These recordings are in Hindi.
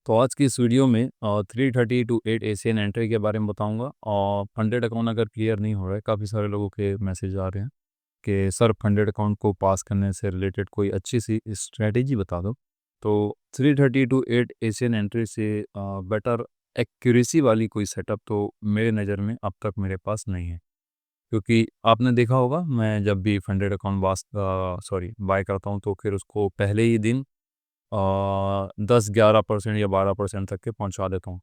तो आज की इस वीडियो में 330 टू 8 एशियन एंट्री के बारे में बताऊंगा। और फंडेड अकाउंट अगर क्लियर नहीं हो रहा है, काफ़ी सारे लोगों के मैसेज आ रहे हैं कि सर फंडेड अकाउंट को पास करने से रिलेटेड कोई अच्छी सी स्ट्रेटेजी बता दो। तो 330 टू 8 एशियन एंट्री से बेटर एक्यूरेसी वाली कोई सेटअप तो मेरे नज़र में अब तक मेरे पास नहीं है। क्योंकि आपने देखा होगा, मैं जब भी फंडेड अकाउंट बाय करता हूँ तो फिर उसको पहले ही दिन 10-11% या 12% तक के पहुंचा देता हूँ।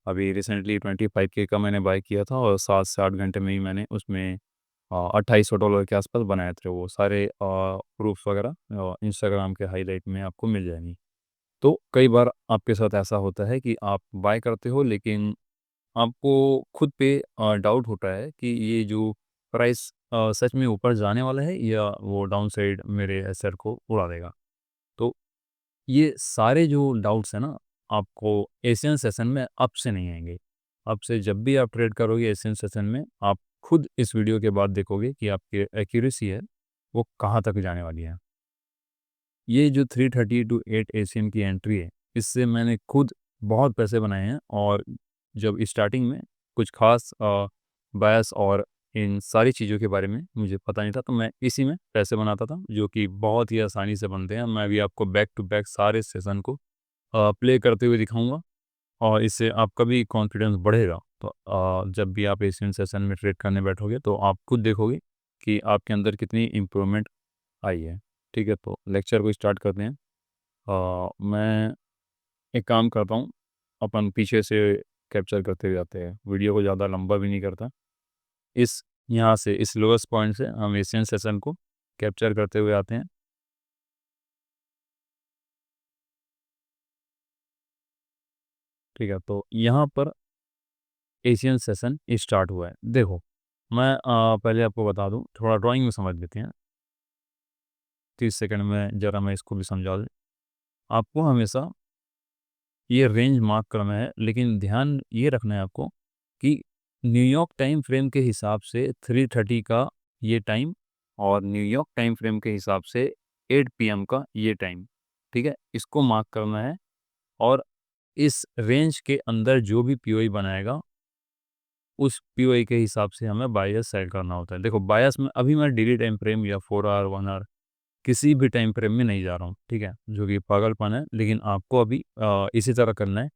अभी रिसेंटली 25K का मैंने बाय किया था और 7 से 8 घंटे में ही मैंने उसमें $2800 के आसपास बनाए थे। वो सारे प्रूफ्स वगैरह इंस्टाग्राम के हाईलाइट में आपको मिल जाएंगी। तो कई बार आपके साथ ऐसा होता है कि आप बाय करते हो, लेकिन आपको खुद पे डाउट होता है कि ये जो प्राइस सच में ऊपर जाने वाला है या वो डाउन साइड मेरे एसेट को उड़ा देगा। तो ये सारे जो डाउट्स हैं ना, आपको एशियन सेशन में अब से नहीं आएंगे। अब से जब भी आप ट्रेड करोगे एशियन सेशन में, आप खुद इस वीडियो के बाद देखोगे कि आपकी एक्यूरेसी है वो कहाँ तक जाने वाली है। ये जो 330 टू 8 एशियन की एंट्री है, इससे मैंने खुद बहुत पैसे बनाए हैं। और जब स्टार्टिंग में कुछ खास बायस और इन सारी चीज़ों के बारे में मुझे पता नहीं था, तो मैं इसी में पैसे बनाता था, जो कि बहुत ही आसानी से बनते हैं। मैं भी आपको बैक टू बैक सारे सेशन को प्ले करते हुए दिखाऊंगा, और इससे आपका भी कॉन्फिडेंस बढ़ेगा। तो जब भी आप एशियन सेशन में ट्रेड करने बैठोगे तो आप खुद देखोगे कि आपके अंदर कितनी इम्प्रूवमेंट आई है। ठीक है, तो लेक्चर को स्टार्ट करते हैं। मैं एक काम करता हूँ, अपन पीछे से कैप्चर करते हुए जाते हैं, वीडियो को ज़्यादा लंबा भी नहीं करता। इस यहाँ से इस लोएस्ट पॉइंट से हम एशियन सेशन को कैप्चर करते हुए आते हैं। ठीक है, तो यहाँ पर एशियन सेशन स्टार्ट हुआ है। देखो, मैं पहले आपको बता दूँ, थोड़ा ड्राइंग में समझ लेते हैं। 30 सेकंड में ज़रा मैं इसको भी समझा दूँ। आपको हमेशा ये रेंज मार्क करना है, लेकिन ध्यान ये रखना है आपको कि न्यूयॉर्क टाइम फ्रेम के हिसाब से 3:30 का ये टाइम, और न्यूयॉर्क टाइम फ्रेम के हिसाब से 8 पीएम का ये टाइम, ठीक है? इसको मार्क करना है। और इस रेंज के अंदर जो भी पीओई बनाएगा, उस पीओई के हिसाब से हमें बायस सेट करना होता है। देखो, बायस में अभी मैं डेली टाइम फ्रेम या 4 आवर 1 आवर किसी भी टाइम फ्रेम में नहीं जा रहा हूँ, ठीक है? जो कि पागलपन है, लेकिन आपको अभी इसी तरह करना है।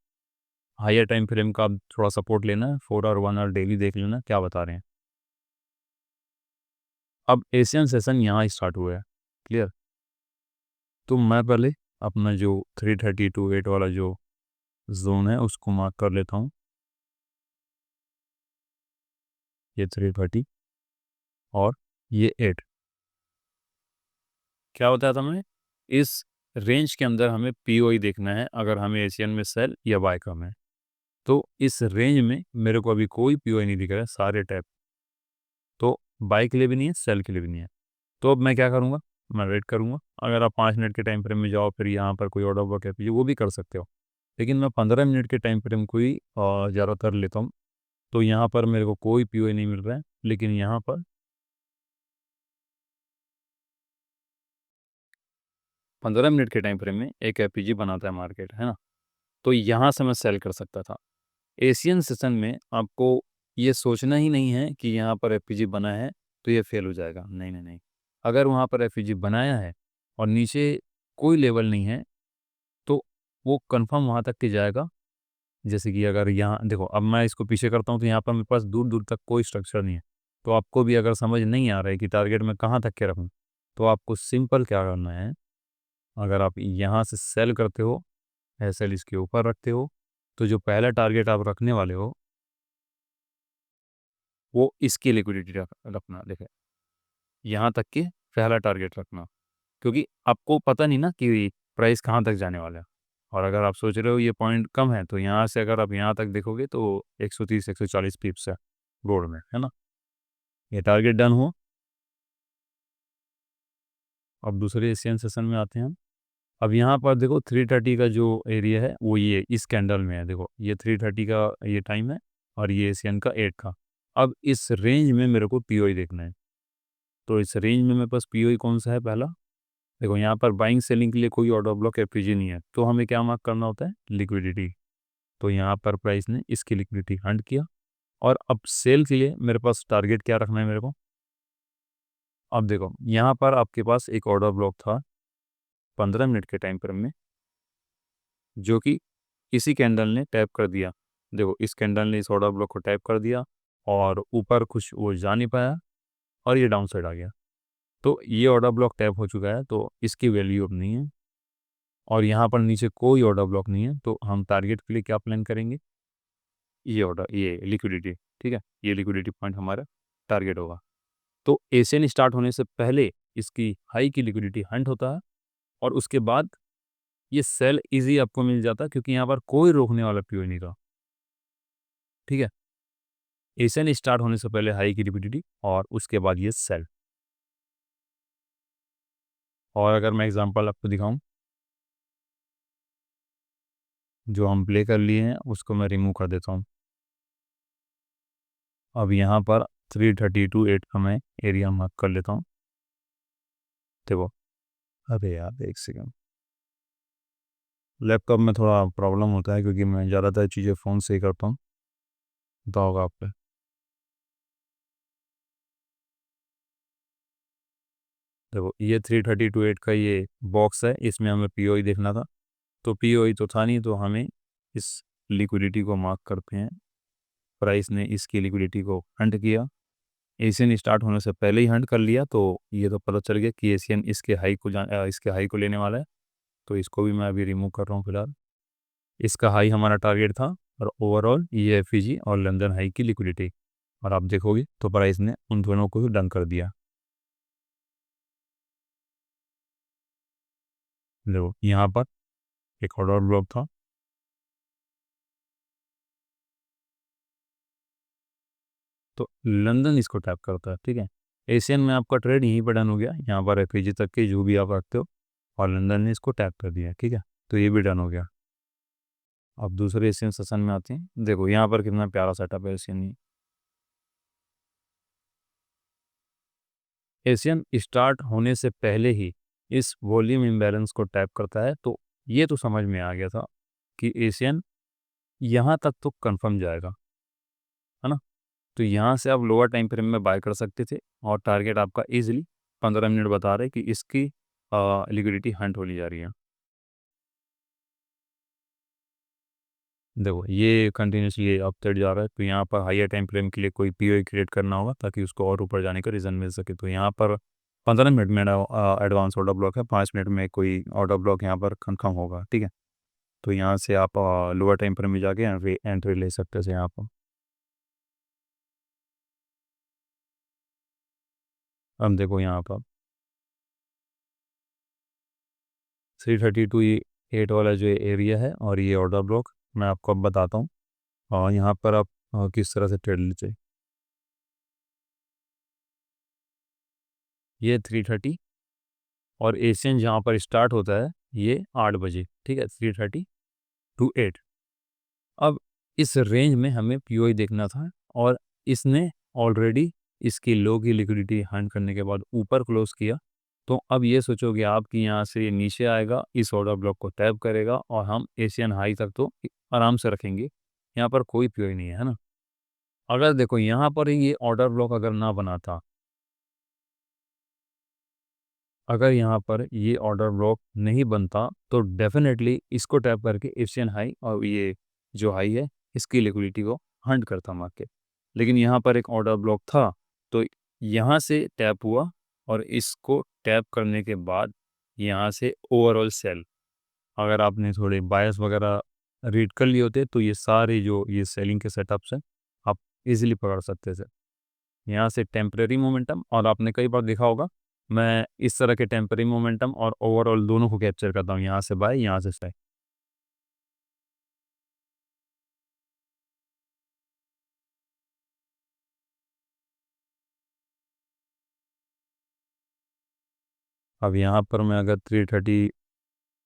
हायर टाइम फ्रेम का आप थोड़ा सपोर्ट लेना है, 4 और 1 और डेली देख लेना क्या बता रहे हैं। अब एशियन सेशन यहाँ स्टार्ट हुआ है, क्लियर? तो मैं पहले अपना जो 3:30 टू 8 वाला जो जोन है उसको मार्क कर लेता हूँ। ये 3:30 और ये 8। क्या बताया था मैंने? इस रेंज के अंदर हमें पीओई देखना है, अगर हमें एशियन में सेल या बाय करना है। तो इस रेंज में मेरे को अभी कोई पीओई नहीं दिख रहा है, सारे टैप। तो बाय के लिए भी नहीं है, सेल के लिए भी नहीं है। तो अब मैं क्या करूँगा? मैं वेट करूँगा। अगर आप 5 मिनट के टाइम फ्रेम में जाओ, फिर यहाँ पर कोई ऑर्डर वर्क है, वो भी कर सकते हो। लेकिन मैं 15 मिनट के टाइम फ्रेम को ही ज़्यादातर लेता हूँ। तो यहाँ पर मेरे को कोई पीओई नहीं मिल रहा है, लेकिन यहाँ पर 15 मिनट के टाइम फ्रेम में एक एपीजी बनाता है मार्केट, है ना? तो यहाँ से मैं सेल कर सकता था। एशियन सेशन में आपको ये सोचना ही नहीं है कि यहाँ पर एपीजी बना है तो ये फेल हो जाएगा। नहीं, नहीं, नहीं। अगर वहाँ पर एपीजी बनाया है और नीचे कोई लेवल नहीं है, तो वो कंफर्म वहाँ तक के जाएगा। जैसे कि अगर यहाँ देखो, अब मैं इसको पीछे करता हूँ तो यहाँ पर मेरे पास दूर-दूर तक कोई स्ट्रक्चर नहीं है। तो आपको भी अगर समझ नहीं आ रहा है कि टारगेट मैं कहाँ तक के रखूँ, तो आपको सिंपल क्या करना है, अगर आप यहाँ से सेल करते हो, एसएल इसके ऊपर रखते हो, तो जो पहला टारगेट आप रखने वाले हो, वो इसकी लिक्विडिटी रखना। देखिए, यहाँ तक के पहला टारगेट रखना, क्योंकि आपको पता नहीं ना कि प्राइस कहाँ तक जाने वाला है। और अगर आप सोच रहे हो ये पॉइंट कम है, तो यहाँ से अगर आप यहाँ तक देखोगे तो 130-140 पिप्स है बोर्ड में, है ना? ये टारगेट डन हुआ। अब दूसरे एशियन सेशन में आते हैं हम। अब यहाँ पर देखो, 3:30 का जो एरिया है वो ये इस कैंडल में है। देखो, ये 3:30 का ये टाइम है और ये एशियन का 8 का। अब इस रेंज में मेरे को पीओई देखना है। तो इस रेंज में मेरे पास पीओई कौन सा है? पहला देखो यहाँ पर बाइंग सेलिंग के लिए कोई ऑर्डर ब्लॉक एफपीजी नहीं है, तो हमें क्या मार्क करना होता है, लिक्विडिटी। तो यहाँ पर प्राइस ने इसकी लिक्विडिटी हंट किया, और अब सेल के लिए मेरे पास टारगेट क्या रखना है मेरे को। अब देखो यहाँ पर आपके पास एक ऑर्डर ब्लॉक था 15 मिनट के टाइम फ्रेम में, जो कि इसी कैंडल ने टैप कर दिया। देखो इस कैंडल ने इस ऑर्डर ब्लॉक को टैप कर दिया, और ऊपर कुछ वो जा नहीं पाया, और ये डाउन साइड आ गया। तो ये ऑर्डर ब्लॉक टैप हो चुका है, तो इसकी वैल्यू अब नहीं है, और यहाँ पर नीचे कोई ऑर्डर ब्लॉक नहीं है। तो हम टारगेट के लिए क्या प्लान करेंगे, ये लिक्विडिटी। ठीक है, ये लिक्विडिटी पॉइंट हमारा टारगेट होगा। तो एशियन स्टार्ट होने से पहले इसकी हाई की लिक्विडिटी हंट होता है, और उसके बाद ये सेल इजी आपको मिल जाता है, क्योंकि यहाँ पर कोई रोकने वाला पीओ नहीं रहा। ठीक है, एशियन स्टार्ट होने से पहले हाई की लिक्विडिटी, और उसके बाद ये सेल। और अगर मैं एग्जांपल आपको दिखाऊं, जो हम प्ले कर लिए हैं उसको मैं रिमूव कर देता हूँ। अब यहाँ पर 332.8 का मैं एरिया मार्क कर लेता हूँ। देखो, अरे यार एक सेकंड, लैपटॉप में थोड़ा प्रॉब्लम होता है, क्योंकि मैं ज़्यादातर चीज़ें फ़ोन से ही करता हूँ, पता होगा आप पे। देखो ये 332.8 का ये बॉक्स है, इसमें हमें पीओई देखना था, तो पीओई तो था नहीं, तो हमें इस लिक्विडिटी को मार्क करते हैं। प्राइस ने इसकी लिक्विडिटी को हंट किया, एशियन स्टार्ट होने से पहले ही हंट कर लिया, तो ये तो पता चल गया कि एशियन इसके हाई को लेने वाला है। तो इसको भी मैं अभी रिमूव कर रहा हूँ फिलहाल। इसका हाई हमारा टारगेट था, और ओवरऑल ये एफईजी और लंदन हाई की लिक्विडिटी, और आप देखोगे तो प्राइस ने उन दोनों को ही डन कर दिया। देखो यहाँ पर एक ऑर्डर ब्लॉक था, तो लंदन इसको टैप करता है। ठीक है, एशियन में आपका ट्रेड यहीं पर डन हो गया, यहाँ पर एफईजी तक के जो भी आप रखते हो, और लंदन ने इसको टैप कर दिया। ठीक है, तो ये भी डन हो गया। अब दूसरे एशियन सेशन में आते हैं। देखो यहाँ पर कितना प्यारा सेटअप है एशियन। एशियन स्टार्ट होने से पहले ही इस वॉल्यूम इम्बैलेंस को टैप करता है, तो ये तो समझ में आ गया था कि एशियन यहाँ तक तो कंफर्म जाएगा, है ना। तो यहाँ से आप लोअर टाइम फ्रेम में बाय कर सकते थे, और टारगेट आपका इजीली 15 मिनट बता रहे कि इसकी लिक्विडिटी हंट होने जा रही है। देखो ये कंटिन्यूसली ये अप साइड जा रहा है, तो यहाँ पर हायर टाइम फ्रेम के लिए कोई पीओई क्रिएट करना होगा, ताकि उसको और ऊपर जाने का रीज़न मिल सके। तो यहाँ पर 15 मिनट में एडवांस ऑर्डर ब्लॉक है, 5 मिनट में कोई ऑर्डर ब्लॉक यहाँ पर कंफर्म होगा। ठीक है, तो यहाँ से आप लोअर टाइम फ्रेम में जाके एंट्री ले सकते थे यहाँ पर। अब देखो यहाँ पर 332.8 वाला जो एरिया है, और ये ऑर्डर ब्लॉक मैं आपको अब बताता हूँ, और यहाँ पर आप किस तरह से ट्रेड लीजिए। ये 330, और एशियन जहाँ पर स्टार्ट होता है ये 8 बजे। ठीक है, 3:30 to 8। अब इस रेंज में हमें पीओई देखना था, और इसने ऑलरेडी इसकी लो की लिक्विडिटी हंट करने के बाद ऊपर क्लोज किया। तो अब ये सोचोगे आप कि यहाँ से ये नीचे आएगा, इस ऑर्डर ब्लॉक को टैप करेगा, और हम एशियन हाई तक तो आराम से रखेंगे। यहाँ पर कोई पीओई नहीं है ना। अगर देखो यहाँ पर ये ऑर्डर ब्लॉक अगर ना बना था, अगर यहाँ पर ये ऑर्डर ब्लॉक नहीं बनता, तो डेफिनेटली इसको टैप करके एशियन हाई और ये जो हाई है इसकी लिक्विडिटी को हंट करता मार्केट। लेकिन यहाँ पर एक ऑर्डर ब्लॉक था, तो यहाँ से टैप हुआ, और इसको टैप करने के बाद यहाँ से ओवरऑल सेल। अगर आपने थोड़े बायस वगैरह रीड कर लिए होते, तो ये सारे जो ये सेलिंग के सेटअप्स हैं आप इजीली पकड़ सकते थे। यहाँ से टेम्परेरी मोमेंटम, और आपने कई बार देखा होगा मैं इस तरह के टेम्परेरी मोमेंटम और ओवरऑल दोनों को कैप्चर करता हूँ, यहाँ से बाय, यहाँ से सेल। अब यहाँ पर मैं अगर 330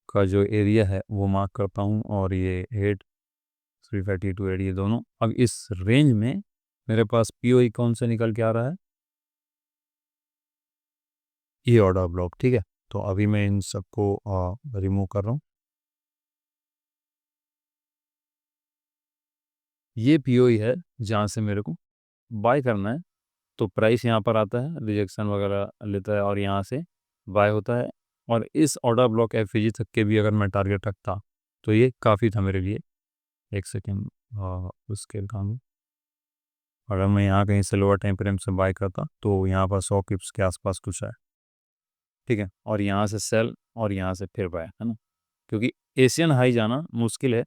का जो एरिया है वो मार्क करता हूँ, और ये 330 to 8 ये दोनों, अब इस रेंज में मेरे पास पीओई कौन सा निकल के आ रहा है, ये ऑर्डर ब्लॉक। ठीक है, तो अभी मैं इन सबको रिमूव कर रहा हूँ। ये पीओई है जहाँ से मेरे को बाय करना है। तो प्राइस यहाँ पर आता है, रिजेक्शन वगैरह लेता है और यहाँ से बाय होता है। और इस ऑर्डर ब्लॉक एफईजी तक के भी अगर मैं टारगेट रखता तो ये काफ़ी था मेरे लिए। एक सेकेंड, उसके काम, अगर मैं यहाँ कहीं से लोअर टाइम फ्रेम से बाय करता तो यहाँ पर 100 पिप्स के आसपास कुछ है, ठीक है। और यहाँ से सेल और यहाँ से फिर बाय, है ना, क्योंकि एशियन हाई जाना मुश्किल है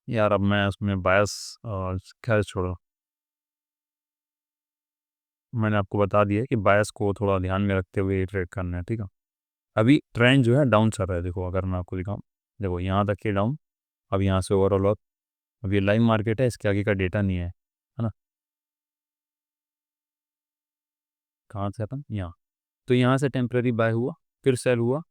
यार। अब मैं उसमें बायस, खैर छोड़ो, मैंने आपको बता दिया कि बायस को थोड़ा ध्यान में रखते हुए ट्रेड करना है, ठीक है। अभी ट्रेंड जो है डाउन चल रहा है, देखो अगर मैं आपको दिखाऊं, देखो यहाँ तक के डाउन, अब यहाँ से ओवरऑल अप। अब ये लाइव मार्केट है, इसके आगे का डेटा नहीं है, है ना। कहाँ से अपन यहाँ, तो यहाँ से टेम्प्रेरी बाय हुआ, फिर सेल हुआ,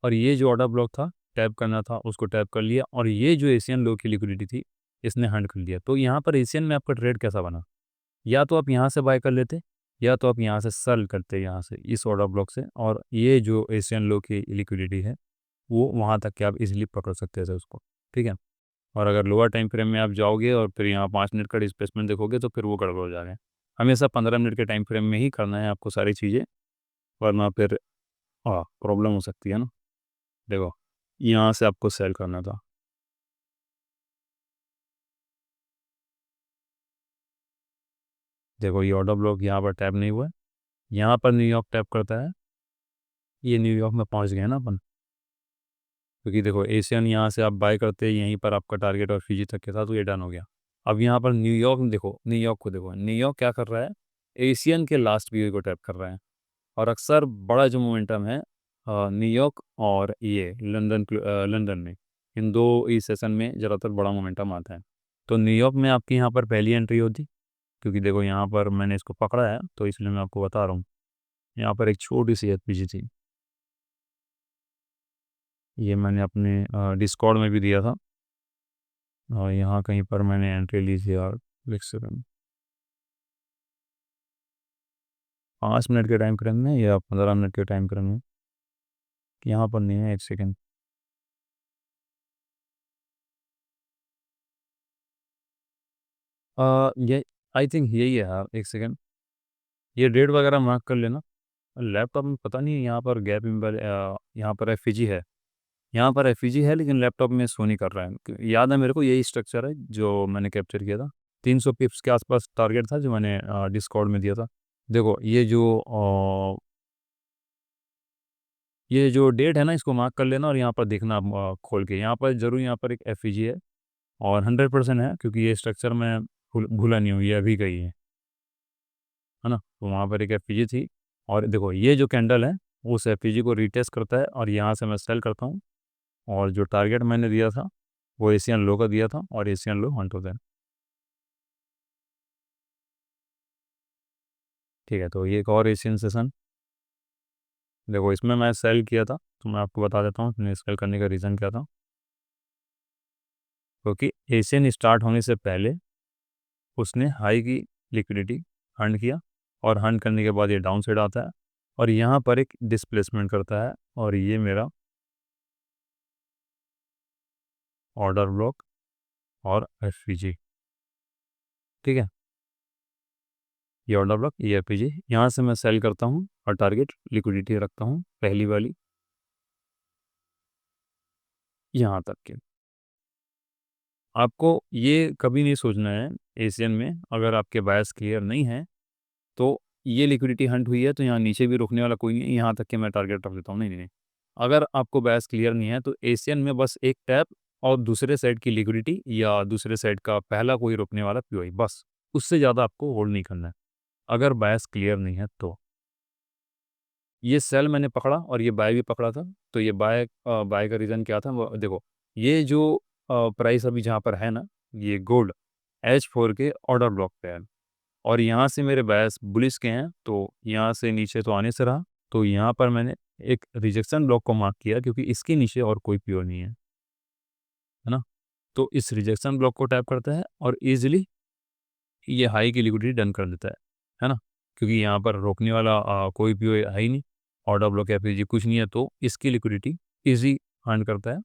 और ये जो ऑर्डर ब्लॉक था, टैप करना था उसको टैप कर लिया, और ये जो एशियन लो की लिक्विडिटी थी इसने हंड कर लिया। तो यहाँ पर एशियन में आपका ट्रेड कैसा बना, या तो आप यहाँ से बाय कर लेते, या तो आप यहाँ से सेल करते, यहाँ से इस ऑर्डर ब्लॉक से, और ये जो एशियन लो की लिक्विडिटी है वो वहाँ तक के आप इजीली पकड़ सकते थे उसको, ठीक है। और अगर लोअर टाइम फ्रेम में आप जाओगे और फिर यहाँ 5 मिनट का डिस्प्लेसमेंट देखोगे तो फिर वो गड़बड़ हो जाएगा। हमेशा 15 मिनट के टाइम फ्रेम में ही करना है आपको सारी चीज़ें, वरना फिर प्रॉब्लम हो सकती है ना। देखो यहाँ से आपको सेल करना था, देखो ये ऑर्डर ब्लॉक यहाँ पर टैप नहीं हुआ है, यहाँ पर न्यूयॉर्क टैप करता है, ये न्यूयॉर्क में पहुँच गए ना अपन, क्योंकि देखो एशियन यहाँ से आप बाय करते हैं यहीं पर आपका टारगेट और फीजी तक के साथ, तो ये डन हो गया। अब यहाँ पर न्यूयॉर्क देखो, न्यूयॉर्क को देखो, न्यूयॉर्क क्या कर रहा है, एशियन के लास्ट पीओ को टैप कर रहा है। और अक्सर बड़ा जो मोमेंटम है न्यूयॉर्क और ये लंदन में, इन दो ही सेशन में ज़्यादातर बड़ा मोमेंटम आता है। तो न्यूयॉर्क में आपकी यहाँ पर पहली एंट्री होती, क्योंकि देखो यहाँ पर मैंने इसको पकड़ा है तो इसलिए मैं आपको बता रहा हूँ। यहाँ पर एक छोटी सी एचपीजी थी, ये मैंने अपने डिस्कॉर्ड में भी दिया था, और यहाँ कहीं पर मैंने एंट्री ली थी यार, एक सेकंड, 5 मिनट के टाइम फ्रेम में या 15 मिनट के टाइम फ्रेम में, यहाँ पर नहीं है, एक सेकंड। ये आई थिंक यही है यार, एक सेकंड, ये डेट वगैरह मार्क कर लेना। लैपटॉप में पता नहीं यहाँ पर गैप इम्बर, यहाँ पर एफईजी है, यहाँ पर एफईजी है, लेकिन लैपटॉप में शो नहीं कर रहा है। याद है मेरे को यही स्ट्रक्चर है जो मैंने कैप्चर किया था, 300 पिप्स के आसपास टारगेट था जो मैंने डिस्कॉर्ड में दिया था। देखो ये जो डेट है ना, इसको मार्क कर लेना, और यहाँ पर देखना खोल के, यहाँ पर जरूर यहाँ पर एक एफईजी है, और 100% है, क्योंकि ये स्ट्रक्चर मैं भूला नहीं हूँ, ये अभी का ही है ना। तो वहाँ पर एक एफईजी थी, और देखो ये जो कैंडल है उस एफईजी को रीटेस्ट करता है, और यहाँ से मैं सेल करता हूँ, और जो टारगेट मैंने दिया था वो एशियन लो का दिया था, और एशियन लो 1 to 10, ठीक है। तो ये एक और एशियन सेशन, देखो इसमें मैं सेल किया था, तो मैं आपको बता देता हूँ मैंने सेल करने का रीज़न क्या था। क्योंकि एशियन स्टार्ट होने से पहले उसने हाई की लिक्विडिटी हंड किया, और हंड करने के बाद ये डाउन साइड आता है, और यहाँ पर एक डिस्प्लेसमेंट करता है, और ये मेरा ऑर्डर ब्लॉक और एफपीजी, ठीक है। ये ऑर्डर ब्लॉक, ये एफपीजी, यहाँ से मैं सेल करता हूँ और टारगेट लिक्विडिटी रखता हूँ पहली वाली यहाँ तक के। आपको ये कभी नहीं सोचना है एशियन में, अगर आपके बायस क्लियर नहीं है तो ये लिक्विडिटी हंट हुई है तो यहाँ नीचे भी रुकने वाला कोई नहीं है, यहाँ तक कि मैं टारगेट रख देता हूँ, नहीं नहीं नहीं। अगर आपको बायस क्लियर नहीं है तो एशियन में बस एक टैप, और दूसरे साइड की लिक्विडिटी या दूसरे साइड का पहला कोई रुकने वाला पीओई, बस उससे ज़्यादा आपको होल्ड नहीं करना है अगर बायस क्लियर नहीं है तो। ये सेल मैंने पकड़ा और ये बाय भी पकड़ा था, तो ये बाय का रीज़न क्या था वो देखो, ये जो प्राइस अभी जहाँ पर है ना, ये गोल्ड H4 के ऑर्डर ब्लॉक पे है, और यहाँ से मेरे बायस बुलिश के हैं, तो यहाँ से नीचे तो आने से रहा, तो यहाँ पर मैंने एक रिजेक्शन ब्लॉक को मार्क किया, क्योंकि इसके नीचे और कोई पीओ नहीं है ना। तो इस रिजेक्शन ब्लॉक को टैप करता है और ईजिली ये हाई की लिक्विडिटी डन कर देता है ना, क्योंकि यहाँ पर रोकने वाला कोई पीओ है ही नहीं। ऑर्डर ब्लॉक एफईजी कुछ नहीं है, तो इसकी लिक्विडिटी ईजी अर्न करता है।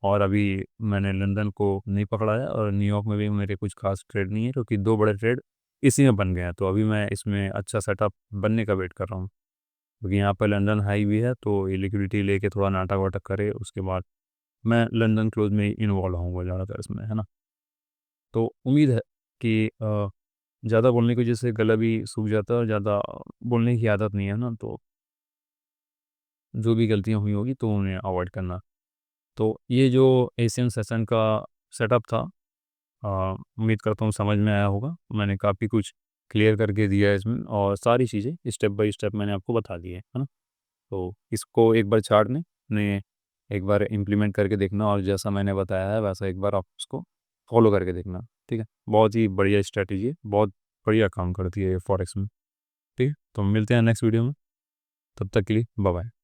और अभी मैंने लंदन को नहीं पकड़ा है और न्यूयॉर्क में भी मेरे कुछ खास ट्रेड नहीं है, क्योंकि 2 बड़े ट्रेड इसी में बन गए हैं। तो अभी मैं इसमें अच्छा सेटअप बनने का वेट कर रहा हूँ, क्योंकि यहाँ पे लंदन हाई भी है, तो ये लिक्विडिटी लेके थोड़ा नाटक-वाटक करे, उसके बाद मैं लंदन क्लोज़ में ही इन्वॉल्व होऊँगा ज़्यादातर इसमें, है ना? तो उम्मीद है कि ज़्यादा बोलने की वजह से गला भी सूख जाता है और ज़्यादा बोलने की आदत नहीं है ना, तो जो भी गलतियाँ हुई होगी तो उन्हें अवॉइड करना। तो ये जो एशियन सेशन का सेटअप था, उम्मीद करता हूँ समझ में आया होगा। मैंने काफ़ी कुछ क्लियर करके दिया है इसमें और सारी चीज़ें स्टेप बाय स्टेप मैंने आपको बता दी है ना? तो इसको एक बार चार्ट ने एक बार इम्प्लीमेंट करके देखना और जैसा मैंने बताया है वैसा एक बार आप उसको फॉलो करके देखना, ठीक है? बहुत ही बढ़िया स्ट्रैटेजी है, बहुत बढ़िया काम करती है ये फॉरेक्स में, ठीक है? तो मिलते हैं नेक्स्ट वीडियो में, तब तक के लिए बाय बाय।